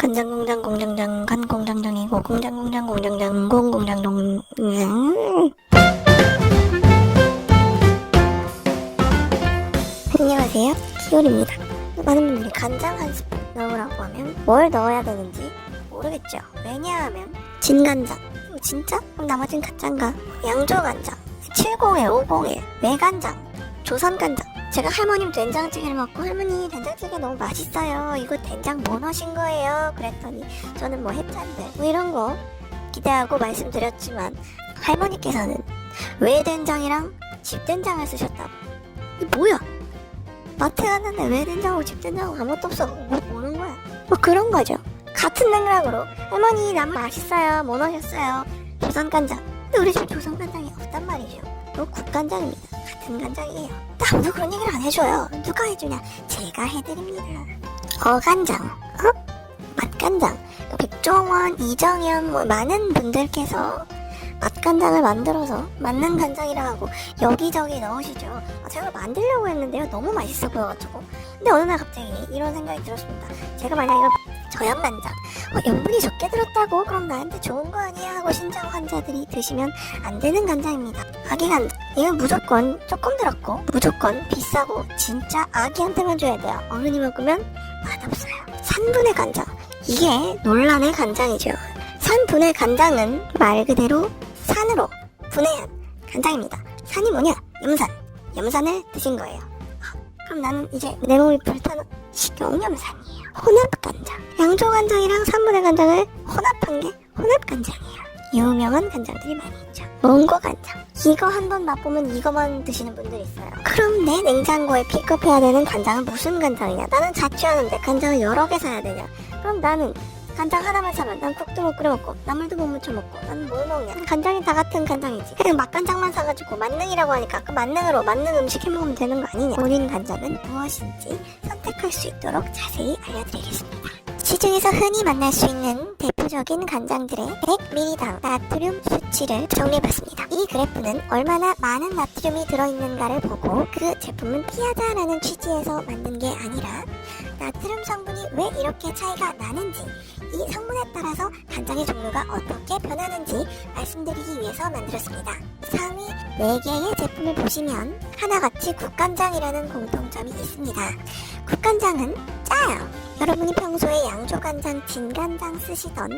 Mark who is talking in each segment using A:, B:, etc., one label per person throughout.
A: 간장 공장 공장장 간 공장장이고 공장 공장 공장장 공 공장동. 안녕하세요, 키오리입니다. 많은 분들이 간장 한 스푼 넣으라고 하면 뭘 넣어야 되는지 모르겠죠. 왜냐하면 진간장 진짜? 그럼 나머진 가짠가? 양조간장 701, 501, 외간장, 조선간장. 제가 할머님 된장찌개를 먹고 할머니 된장찌개 너무 맛있어요, 이거 된장 뭐 넣으신 거예요? 그랬더니 저는 뭐 했잔데 뭐 이런 거 기대하고 말씀드렸지만 할머니께서는 외된장이랑 집된장을 쓰셨다고. 이게 뭐야? 마트 갔는데 외된장하고 집된장하고 아무것도 없어. 뭐 보는 거야? 뭐 그런 거죠. 같은 맥락으로 할머니 난 맛있어요, 뭐 넣으셨어요? 조선간장. 근데 우리 집에 조선간장이 없단 말이죠. 이거 국간장입니다. 같은 간장이에요. 아무도 그런 얘기를 안 해줘요. 누가 해주냐? 제가 해드립니다. 어간장, 맛간장. 백종원, 이정현 뭐 많은 분들께서 맛간장을 만들어서 맞는 간장이라 하고 여기저기 넣으시죠. 제가 만들려고 했는데요, 너무 맛있어 보여가지고. 근데 어느 날 갑자기 이런 생각이 들었습니다. 제가 만약 이걸 저염간장, 염분이 적게 들었다고 그럼 나한테 좋은 거 아니야 하고 신장 환자들이 드시면 안 되는 간장입니다. 아기간장, 이건 무조건 조금 들었고 무조건 비싸고 진짜 아기한테만 줘야 돼요. 어른이 먹으면 맛없어요. 산분해 간장, 이게 논란의 간장이죠. 산분해 간장은 말 그대로 산으로 분해한 간장입니다. 산이 뭐냐? 염산. 염산을 드신 거예요. 그럼 나는 이제 내 몸이 불타는 식용염산이에요. 혼합간장. 양조간장이랑 산분해 간장을 혼합한 게 혼합간장이에요. 유명한 간장들이 많이 있죠. 몽고간장. 이거 한번 맛보면 이거만 드시는 분들이 있어요. 그럼 내 냉장고에 픽업해야 되는 간장은 무슨 간장이냐? 나는 자취하는데 간장을 여러 개 사야 되냐? 그럼 나는 간장 하나만 사면 난 국도 못 끓여 먹고 나물도 못 무쳐 먹고 나는 뭘 먹냐? 간장이 다 같은 간장이지. 그냥 맛간장만 사가지고 만능이라고 하니까 그 만능으로 만능 음식 해먹으면 되는 거 아니냐? 본인 간장은 무엇인지 선택할 수 있도록 자세히 알려드리겠습니다. 시중에서 흔히 만날 수 있는 대표적인 간장들의 100ml당 나트륨 수치를 정리해봤습니다. 이 그래프는 얼마나 많은 나트륨이 들어있는가를 보고 그 제품은 피하자라는 취지에서 만든 게 아니라 나트륨 성분이 왜 이렇게 차이가 나는지, 이 성분에 따라서 간장의 종류가 어떻게 변하는지 말씀드리기 위해서 만들었습니다. 상위 4개의 제품을 보시면 하나같이 국간장이라는 공통점이 있습니다. 국간장은 짜요. 여러분이 평소에 양조간장, 진간장 쓰시던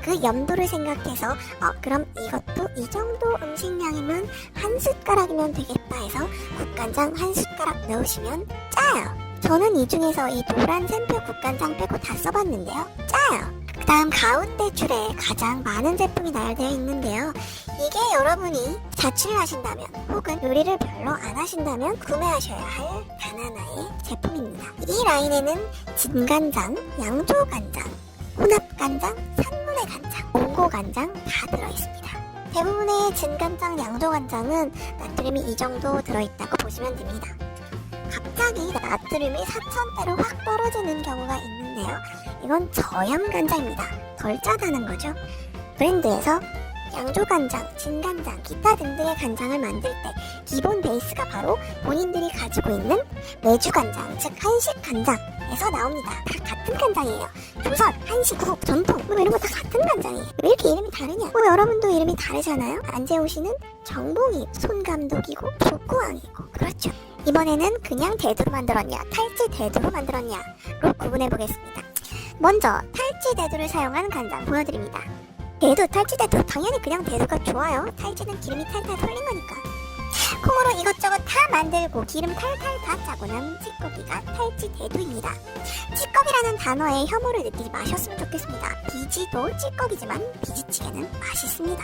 A: 그 염도를 생각해서 그럼 이것도 이 정도 음식량이면 한 숟가락이면 되겠다 해서 국간장 한 숟가락 넣으시면 짜요. 저는 이 중에서 이 노란 샘표 국간장 빼고 다 써봤는데요, 짜요. 그 다음 가운데 줄에 가장 많은 제품이 나열되어 있는데요, 이게 여러분이 자취를 하신다면 혹은 요리를 별로 안 하신다면 구매하셔야 할 단 하나의 제품입니다. 이 라인에는 진간장, 양조간장, 혼합간장, 산분해 간장, 몽고간장 다 들어있습니다. 대부분의 진간장, 양조간장은 나트륨이 이 정도 들어있다고 보시면 됩니다. 갑자기 나트륨이 4000대로 확 떨어지는 경우가 있는데요, 이건 저염간장입니다. 덜 짜다는 거죠. 브랜드에서 양조간장, 진간장, 기타 등등의 간장을 만들 때 기본 베이스가 바로 본인들이 가지고 있는 메주간장, 즉 한식간장에서 나옵니다. 다 같은 간장이에요. 조선, 한식, 국, 전통 뭐 이런 거 다 같은 간장이에요. 왜 이렇게 이름이 다르냐? 여러분도 이름이 다르잖아요. 안재호 씨는 정봉이, 손감독이고 조구왕이고, 그렇죠. 이번에는 그냥 대두로 만들었냐, 탈지 대두로 만들었냐로 구분해보겠습니다. 먼저 탈지 대두를 사용한 간장 보여드립니다. 대두, 탈지 대두, 당연히 그냥 대두가 좋아요. 탈지는 기름이 탈탈 흘린 거니까. 콩으로 이것저것 다 만들고 기름 탈탈 다 짜고 남은 찌꺼기가 탈지 대두입니다. 찌꺼기라는 단어에 혐오를 느끼지 마셨으면 좋겠습니다. 비지도 찌꺼기지만 비지찌개는 맛있습니다.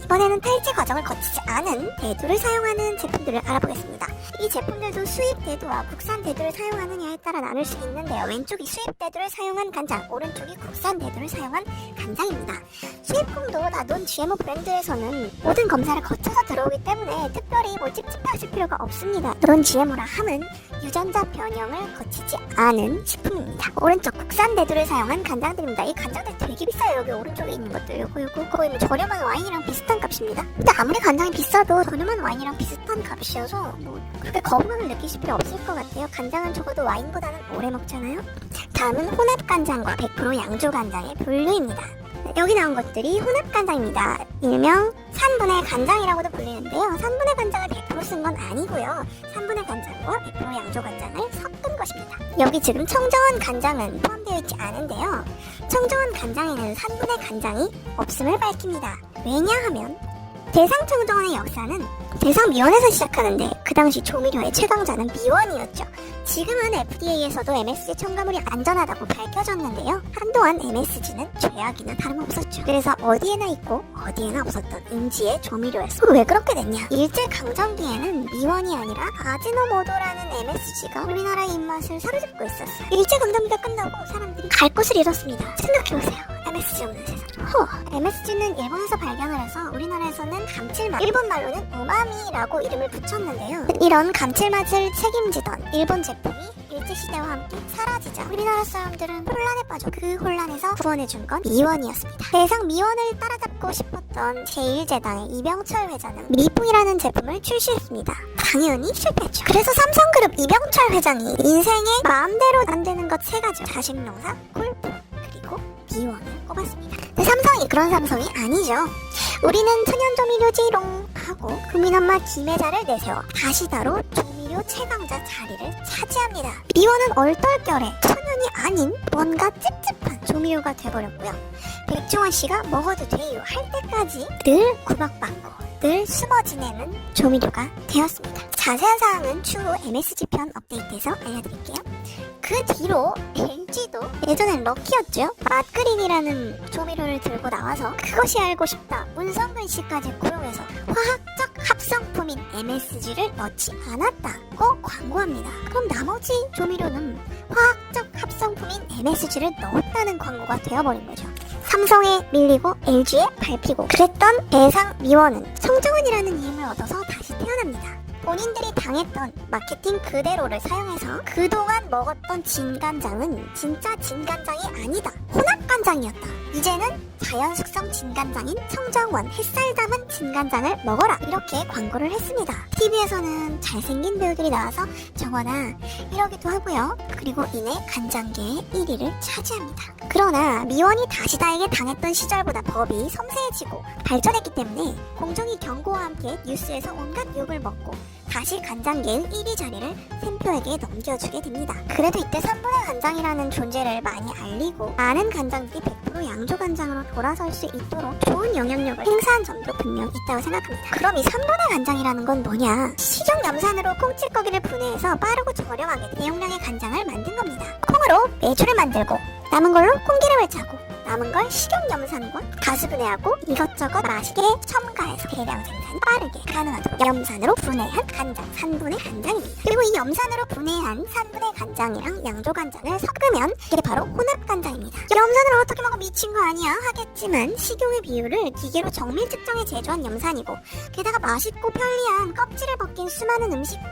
A: 이번에는 탈지 과정을 거치지 않은 대두를 사용하는 제품들을 알아보겠습니다. 이 제품들도 수입 대두와 국산 대두를 사용하느냐에 따라 나눌 수 있는데요, 왼쪽이 수입 대두를 사용한 간장, 오른쪽이 국산 대두를 사용한 간장입니다. 수입품도 다 논 GMO 브랜드에서는 모든 검사를 거쳐서 들어오기 때문에 특별히 뭐 찝찝하실 필요가 없습니다. 논 GMO라 함은 유전자 변형을 거치지 않은 식품입니다. 오른쪽 국산 대두를 사용한 간장들입니다. 이 간장들 되게 비싸요. 여기 오른쪽에 있는 것들 요거 거의 뭐 저렴한 와인이랑 비슷한 비싼 값입니다. 근데 아무리 간장이 비싸도 저렴한 와인이랑 비슷한 값이어서 뭐 그렇게 거부감을 느끼실 필요 없을 것 같아요. 간장은 적어도 와인보다는 오래 먹잖아요. 다음은 혼합간장과 100% 양조간장의 분류입니다. 여기 나온 것들이 혼합간장입니다. 일명 3분의 간장이라고도 불리는데요. 3분의 간장을 100% 쓴 건 아니고요. 3분의 간장과 100% 양조간장을 섞은 것입니다. 여기 지금 청정원 간장은 포함되어 있지 않은데요. 청정원 간장에는 3분의 간장이 없음을 밝힙니다. 왜냐하면 대상청정원의 역사는 대상미원에서 시작하는데 그 당시 조미료의 최강자는 미원이었죠. 지금은 FDA에서도 MSG 첨가물이 안전하다고 밝혀졌는데요. 한동안 MSG는 죄악이나 다름없었죠. 그래서 어디에나 있고 어디에나 없었던 임지의 조미료였어. 왜 그렇게 됐냐? 일제강점기에는 미원이 아니라 아지노모토라는 MSG가 우리나라의 입맛을 사로잡고 있었어요. 일제강점기가 끝나고 사람들이 갈 곳을 잃었습니다. 생각해보세요. MSG 없는 세상. MSG는 일본에서 발견을 해서 우리나라에서는 감칠맛, 일본 말로는 우마미라고 이름을 붙였는데요. 이런 감칠맛을 책임지던 일본 제품이 일제시대와 함께 사라지자 우리나라 사람들은 혼란에 빠져 그 혼란에서 구원해준 건 미원이었습니다. 대상 미원을 따라잡고 싶었던 제1제당의 이병철 회장은 미풍이라는 제품을 출시했습니다. 당연히 실패했죠. 그래서 삼성그룹 이병철 회장이 인생에 마음대로 안 되는 것 3가지, 자식농사, 골프, 그리고 미원을 꼽았습니다. 근데 삼성이 그런 삼성이 아니죠. 우리는 천연조미료지롱 하고 국민엄마 김혜자를 내세워 다시다로 조미료 최강자 자리를 차지합니다. 미원은 얼떨결에 천연이 아닌 뭔가 찝찝한 조미료가 돼버렸고요. 백종원 씨가 먹어도 돼요 할 때까지 늘 구박받고 늘 숨어 지내는 조미료가 되었습니다. 자세한 사항은 추후 MSG 편 업데이트에서 알려드릴게요. 그 뒤로 LG도 예전엔 럭키였죠. 맛그린이라는 조미료를 들고 나와서 그것이 알고 싶다 문성근 씨까지 고용해서 화학적 합성품인 MSG를 넣지 않았다고 광고합니다. 그럼 나머지 조미료는 화학적 합성품인 MSG를 넣었다는 광고가 되어버린 거죠. 삼성에 밀리고 LG에 밟히고 그랬던 대상 미원은 청정원이라는 이름을 얻어서 다시 태어납니다. 본인들이 당했던 마케팅 그대로를 사용해서 그동안 먹었던 진간장은 진짜 진간장이 아니다. 혼합간장이었다. 이제는 자연숙성 진간장인 청정원 햇살 담은 진간장을 먹어라. 이렇게 광고를 했습니다. TV에서는 잘생긴 배우들이 나와서 정원아 이러기도 하고요. 그리고 이내 간장계의 1위를 차지합니다. 그러나 미원이 다시다에게 당했던 시절보다 법이 섬세해지고 발전했기 때문에 공정위 경고와 함께 뉴스에서 온갖 욕을 먹고 다시 간장계의 1위 자리를 샘표에게 넘겨주게 됩니다. 그래도 이때 3분의 간장이라는 존재를 많이 알리고 많은 간장들이 100% 양조간장으로 돌아설 수 있도록 좋은 영향력을 행사한 점도 분명 있다고 생각합니다. 그럼 이 3분의 간장이라는 건 뭐냐? 식용염산으로 콩찔거기를 분해해서 빠르고 저렴하게 대용량의 간장을 만든 겁니다. 콩으로 매주를 만들고 남은 걸로 콩기름을 짜고 남은 걸 식용염산과 가수분해하고 이것저것 맛있게 첨가해서 대량 생산 빠르게 가능하도록 염산으로 분해한 간장 3분의 간장입니다. 그리고 이 염산으로 분해한 3분의 간장이랑 양조간장을 섞으면 이게 바로 혼합간장입니다. 염산을 어떻게 먹어 미친 거 아니야 하겠지만 식용의 비율을 기계로 정밀 측정해 제조한 염산이고 게다가 맛있고 편리한 껍질을 벗긴 수많은 음식들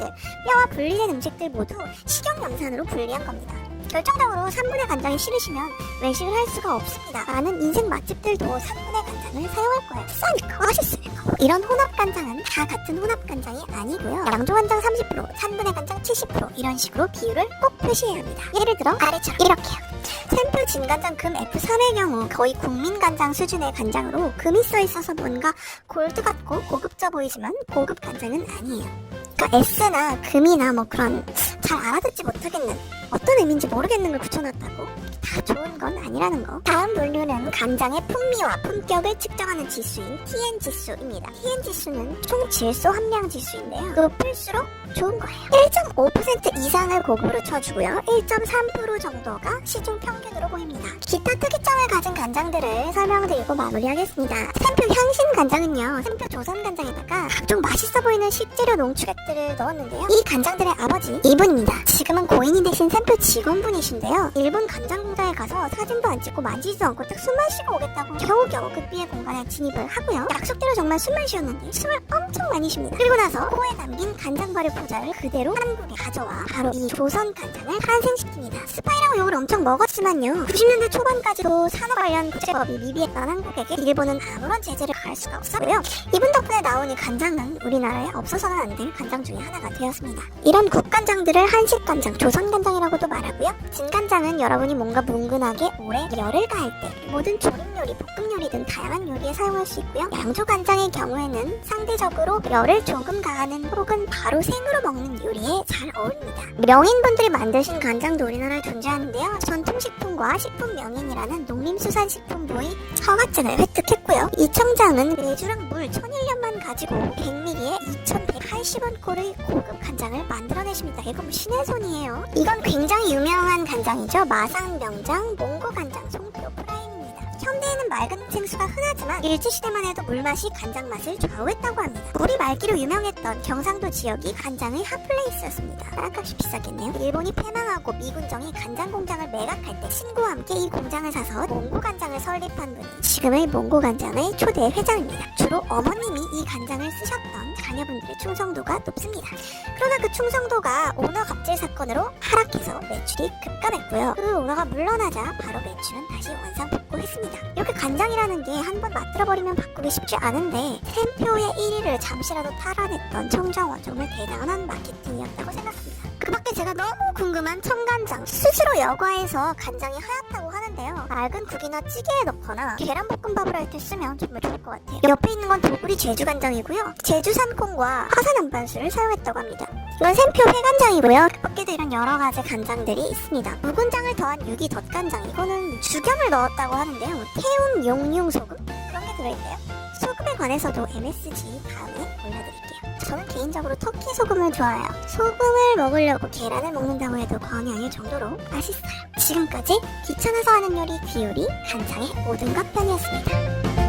A: 뼈와 분리된 음식들 모두 식용염산으로 분리한 겁니다. 결정적으로 3분의 간장이 싫으시면 외식을 할 수가 없습니다. 많은 인생 맛집들도 3분의 간장을 사용할 거예요. 싸니까 맛있으니까. 이런 혼합간장은 다 같은 혼합간장이 아니고요. 양조간장 30%, 3분의 간장 70% 이런 식으로 비율을 꼭 표시해야 합니다. 예를 들어 아래처럼 이렇게요. 샘표 진간장 금 F3의 경우 거의 국민간장 수준의 간장으로 금이 써있어서 뭔가 골드 같고 고급져 보이지만 고급 간장은 아니에요. 그러니까 S나 금이나 뭐 그런 잘 알아듣지 못하겠는 어떤 의미인지 모르겠는 걸 붙여놨다고 다 좋은 건 아니라는 거. 다음 분류는 간장의 풍미와 품격을 측정하는 지수인 TN 지수입니다. TN 지수는 총 질소 함량 지수인데요. 높을수록 좋은 거예요. 1.5% 이상을 고급으로 쳐주고요. 1.3% 정도가 시중 평균으로 보입니다. 기타 특이점을 가진 간장들을 설명드리고 마무리하겠습니다. 샘표 향신 간장은요. 샘표 조선 간장에다가 각종 맛있어 보이는 식재료 농축액들을 넣었는데요. 이 간장들의 아버지 이분이 간장입니다. 지금은 고인이 되신 샘표 직원분이신데요. 일본 간장 공장에 가서 사진도 안 찍고 만지지도 않고 딱 숨만 쉬고 오겠다고 겨우겨우 급비의 공간에 진입을 하고요. 약속대로 정말 숨만 쉬었는데 숨을 엄청 많이 쉽니다. 그리고 나서 코에 담긴 간장 발효 포자를 그대로 한국에 가져와 바로 이 조선 간장을 탄생시킵니다. 스파이라고 욕을 엄청 먹었지만요. 90년대 초반까지도 산업 관련 국제법이 미비했던 한국에게 일본은 아무런 제재를 가할 수가 없었고요. 이분 덕분에 나온 이 간장은 우리나라에 없어서는 안 될 간장 중에 하나가 되었습니다. 이런 국간장들을 한식간장, 조선간장이라고도 말하고요. 진간장은 여러분이 뭔가 뭉근하게 오래 열을 가할 때 모든 조림요리, 볶음요리 등 다양한 요리에 사용할 수 있고요. 양조간장의 경우에는 상대적으로 열을 조금 가하는 혹은 바로 생으로 먹는 요리에 잘 어울립니다. 명인분들이 만드신 간장도 우리나라에 존재하는데요. 전통식품과 식품명인이라는 농림수산식품부의 허가증을 획득했고요. 이 청장은 메주랑 물 1001년만 가지고 100ml에 2180원 꼴의 고급 간장을 만들어내십니다. 이거 뭐 신의 손이에요. 이건 굉장히 유명한 간장이죠. 마상명장, 몽고간장, 송표 프라임입니다. 현대에는 맑은 생수가 흔하지만 일제시대만 해도 물맛이 간장 맛을 좌우했다고 합니다. 물이 맑기로 유명했던 경상도 지역이 간장의 핫플레이스였습니다. 땅값이 비싸겠네요. 일본이 패망하고 미군정이 간장 공장을 매각할 때 신고와 함께 이 공장을 사서 몽고간장을 설립한 분이 지금의 몽고간장의 초대 회장입니다. 주로 어머님이 이 간장을 쓰셨던 자녀분들의 충성도가 높습니다. 그러나 그 충성도가 오너 갑질 사건으로 하락해서 매출이 급감했고요. 그 오너가 물러나자 바로 매출은 다시 원상복구했습니다. 이렇게 간장이라는 게 한 번 맛들어버리면 바꾸기 쉽지 않은데 샘표의 1위를 잠시라도 탈환했던 청정원 정말 대단한 마케팅이었다고 생각합니다. 그 밖에 제가 너무 궁금한 청간장. 스스로 여과에서 간장이 하얗다고 하는데요. 맑은 국이나 찌개에 넣거나 계란볶음밥을 할 때 쓰면 정말 좋을 것 같아요. 옆에 있는 건 도구리 제주간장이고요. 제주산 콩과 화산 안반수를 사용했다고 합니다. 이건 샘표 회간장이고요. 그 밖에도 이런 여러 가지 간장들이 있습니다. 묵은장을 더한 유기 덧간장. 이거는 죽염을 넣었다고 하는데요. 태운 용융소금 그런 게 들어있대요. 소금에 관해서도 MSG 다음에 올려드릴게요. 저는 개인적으로 터키 소금을 좋아해요. 소금을 먹으려고 계란을 먹는다고 해도 과언이 아닐 정도로 맛있어요. 지금까지 귀찮아서 하는 요리 귀요리 간장의 모든 것 편이었습니다.